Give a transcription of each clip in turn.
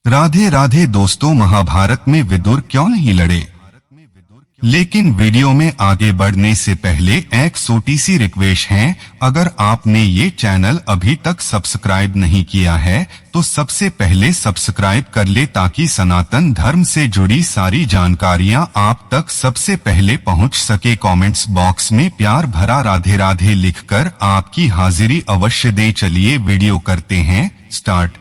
राधे राधे दोस्तों, महाभारत में विदुर क्यों नहीं लड़े? लेकिन वीडियो में आगे बढ़ने से पहले एक छोटी सी रिक्वेस्ट है। अगर आपने ये चैनल अभी तक सब्सक्राइब नहीं किया है तो सबसे पहले सब्सक्राइब कर ले ताकि सनातन धर्म से जुड़ी सारी जानकारियां आप तक सबसे पहले पहुंच सके। कमेंट्स बॉक्स में प्यार भरा राधे राधे लिखकर आपकी हाजिरी अवश्य दे। चलिए वीडियो करते हैं स्टार्ट।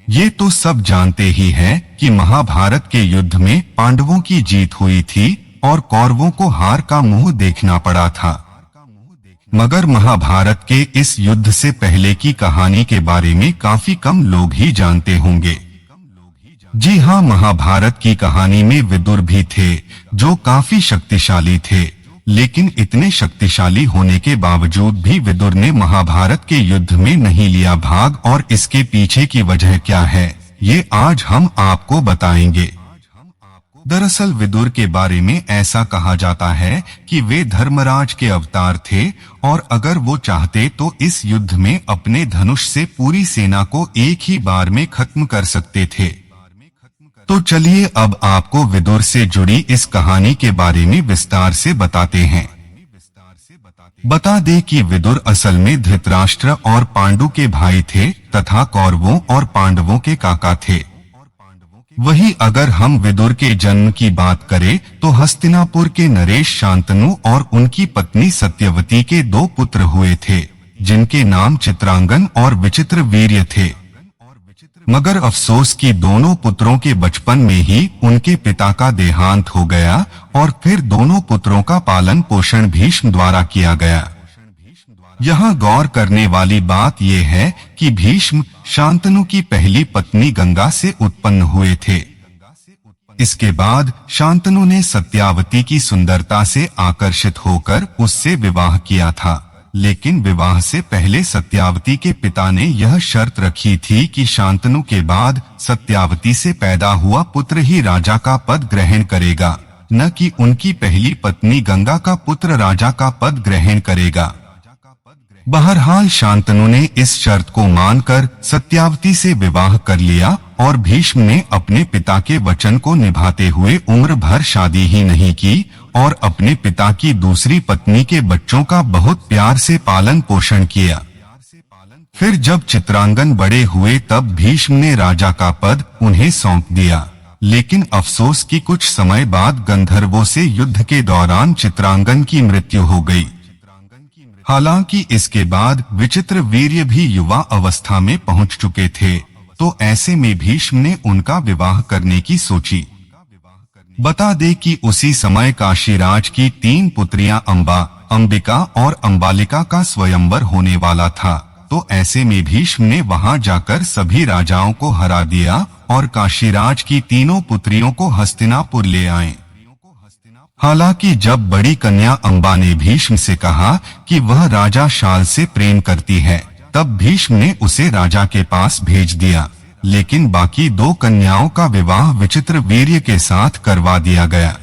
ये तो सब जानते ही हैं कि महाभारत के युद्ध में पांडवों की जीत हुई थी और कौरवों को हार का मुंह देखना पड़ा था। मगर महाभारत के इस युद्ध से पहले की कहानी के बारे में काफी कम लोग ही जानते होंगे। जी हाँ, महाभारत की कहानी में विदुर भी थे जो काफी शक्तिशाली थे, लेकिन इतने शक्तिशाली होने के बावजूद भी विदुर ने महाभारत के युद्ध में नहीं लिया भाग। और इसके पीछे की वजह क्या है ये आज हम आपको बताएंगे। दरअसल विदुर के बारे में ऐसा कहा जाता है कि वे धर्मराज के अवतार थे और अगर वो चाहते तो इस युद्ध में अपने धनुष से पूरी सेना को एक ही बार में खत्म कर सकते थे। तो चलिए अब आपको विदुर से जुड़ी इस कहानी के बारे में विस्तार से बताते हैं। बता दें कि विदुर असल में धृतराष्ट्र और पांडु के भाई थे तथा कौरवों और पांडवों के काका थे। वहीं अगर हम विदुर के जन्म की बात करें तो हस्तिनापुर के नरेश शांतनु और उनकी पत्नी सत्यवती के 2 पुत्र हुए थे जिनके नाम चित्रांगन और विचित्र वीर्य थे। मगर अफसोस कि दोनों पुत्रों के बचपन में ही उनके पिता का देहांत हो गया और फिर दोनों पुत्रों का पालन पोषण भीष्म द्वारा किया गया। यहाँ गौर करने वाली बात यह है कि भीष्म शांतनु की पहली पत्नी गंगा से उत्पन्न हुए थे। इसके बाद शांतनु ने सत्यावती की सुंदरता से आकर्षित होकर उससे विवाह किया था, लेकिन विवाह से पहले सत्यावती के पिता ने यह शर्त रखी थी कि शांतनु के बाद सत्यावती से पैदा हुआ पुत्र ही राजा का पद ग्रहण करेगा, न कि उनकी पहली पत्नी गंगा का पुत्र राजा का पद ग्रहण करेगा। बहरहाल शांतनु ने इस शर्त को मानकर सत्यावती से विवाह कर लिया और भीष्म ने अपने पिता के वचन को निभाते हुए उम्र भर शादी ही नहीं की और अपने पिता की दूसरी पत्नी के बच्चों का बहुत प्यार से पालन पोषण किया। फिर जब चित्रांगन बड़े हुए तब भीष्म ने राजा का पद उन्हें सौंप दिया, लेकिन अफसोस कि कुछ समय बाद गंधर्वों से युद्ध के दौरान चित्रांगन की मृत्यु हो गई। हालांकि इसके बाद विचित्र वीर्य भी युवा अवस्था में पहुंच चुके थे, तो ऐसे में भीष्म ने उनका विवाह करने की सोची। बता दे कि उसी समय काशीराज की 3 पुत्रियां अंबा, अंबिका और अंबालिका का स्वयंवर होने वाला था, तो ऐसे में भीष्म ने वहां जाकर सभी राजाओं को हरा दिया और काशीराज की तीनों पुत्रियों को हस्तिनापुर ले आए। हालांकि जब बड़ी कन्या अंबा ने भीष्म से कहा कि वह राजा शाल से प्रेम करती है, तब भीष्म ने उसे राजा के पास भेज दिया, लेकिन बाकी 2 कन्याओं का विवाह विचित्र वीर्य के साथ करवा दिया गया।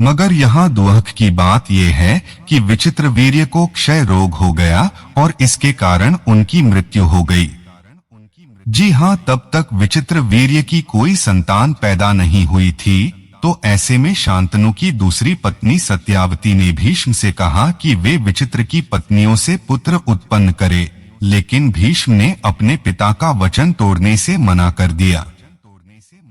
मगर यहाँ दुख की बात यह है कि विचित्र वीर्य को क्षय रोग हो गया और इसके कारण उनकी मृत्यु हो गई। जी हाँ, तब तक विचित्र वीर्य की कोई संतान पैदा नहीं हुई थी, तो ऐसे में शांतनु की दूसरी पत्नी सत्यावती ने भीष्म से कहा कि वे विचित्र की पत्नियों से पुत्र उत्पन्न करे, लेकिन भीष्म ने अपने पिता का वचन तोड़ने से मना कर दिया।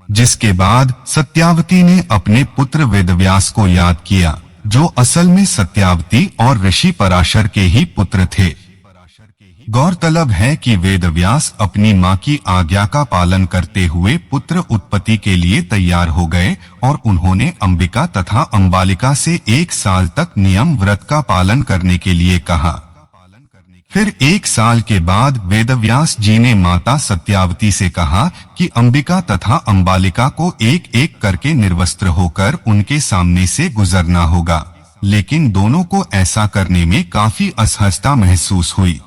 जिसके बाद सत्यावती ने अपने पुत्र वेदव्यास को याद किया, जो असल में सत्यावती और ऋषि पराशर के ही पुत्र थे। गौरतलब है कि वेदव्यास अपनी मां की आज्ञा का पालन करते हुए पुत्र उत्पत्ति के लिए तैयार हो गए और उन्होंने अंबिका तथा अंबालिका से 1 साल तक नियम व्रत का पालन करने के लिए कहा। फिर 1 साल के बाद वेदव्यास जी ने माता सत्यावती से कहा कि अंबिका तथा अंबालिका को एक-एक करके निर्वस्त्र होकर उनके सामने से गुजरना होगा, लेकिन दोनों को ऐसा करने में काफी असहजता महसूस हुई।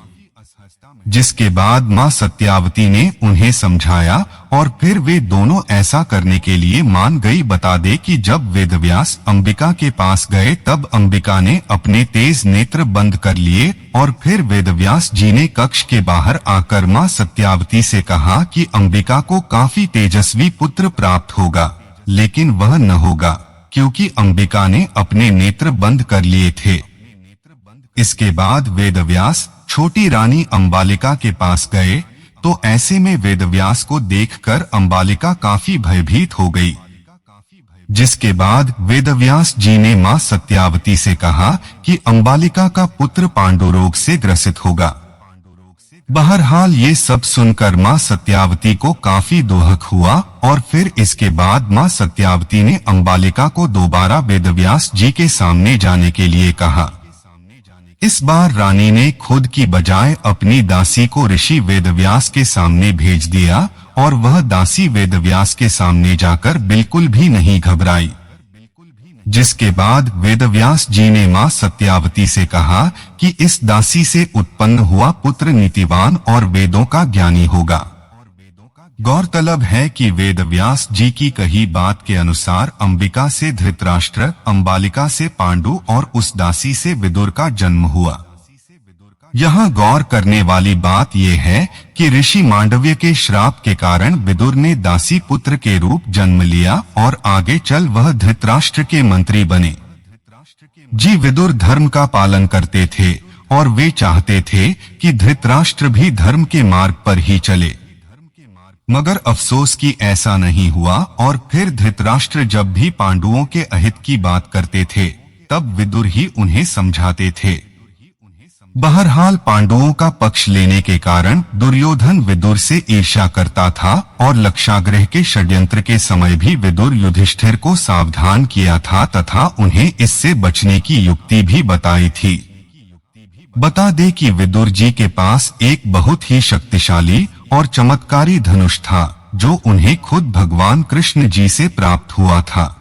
जिसके बाद मां सत्यावती ने उन्हें समझाया और फिर वे दोनों ऐसा करने के लिए मान गई। बता दे कि जब वेदव्यास अंबिका के पास गए तब अंबिका ने अपने तेज नेत्र बंद कर लिए और फिर वेदव्यास जी ने कक्ष के बाहर आकर मां सत्यावती से कहा कि अंबिका को काफी तेजस्वी पुत्र प्राप्त होगा, लेकिन वह न होगा क्योंकि अंबिका ने अपने नेत्र बंद कर लिए थे। इसके बाद वेदव्यास छोटी रानी अंबालिका के पास गए तो ऐसे में वेदव्यास को देखकर अंबालिका काफी भयभीत हो गई। जिसके बाद वेदव्यास जी ने मां सत्यावती से कहा कि अंबालिका का पुत्र पांडु रोग से ग्रसित होगा। बहरहाल ये सब सुनकर मां सत्यावती को काफी दुख हुआ और फिर इसके बाद मां सत्यावती ने अंबालिका को दोबारा वेदव्यास जी के सामने जाने के लिए कहा। इस बार रानी ने खुद की बजाय अपनी दासी को ऋषि वेदव्यास के सामने भेज दिया और वह दासी वेदव्यास के सामने जाकर बिल्कुल भी नहीं घबराई। जिसके बाद वेदव्यास जी ने मां सत्यावती से कहा कि इस दासी से उत्पन्न हुआ पुत्र नीतिवान और वेदों का ज्ञानी होगा। गौरतलब है कि वेदव्यास जी की कही बात के अनुसार अंबिका से धृतराष्ट्र, अंबालिका से पांडु और उस दासी से विदुर का जन्म हुआ। यहाँ गौर करने वाली बात यह है कि ऋषि मांडव्य के श्राप के कारण विदुर ने दासी पुत्र के रूप जन्म लिया और आगे चल वह धृतराष्ट्र के मंत्री बने। जी विदुर धर्म का पालन करते थे और वे चाहते थे कि धृतराष्ट्र भी धर्म के मार्ग पर ही चले, मगर अफसोस कि ऐसा नहीं हुआ और फिर धृतराष्ट्र जब भी पांडवों के अहित की बात करते थे तब विदुर ही उन्हें समझाते थे। बहरहाल पांडवों का पक्ष लेने के कारण दुर्योधन विदुर से ईर्ष्या करता था और लक्षागृह के षड्यंत्र के समय भी विदुर युधिष्ठिर को सावधान किया था तथा उन्हें इससे बचने की युक्ति भी बताई थी। बता दे कि विदुर जी के पास एक बहुत ही शक्तिशाली और चमत्कारी धनुष था जो उन्हें खुद भगवान कृष्ण जी से प्राप्त हुआ था।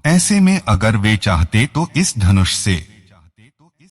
ऐसे में अगर वे चाहते तो इस धनुष से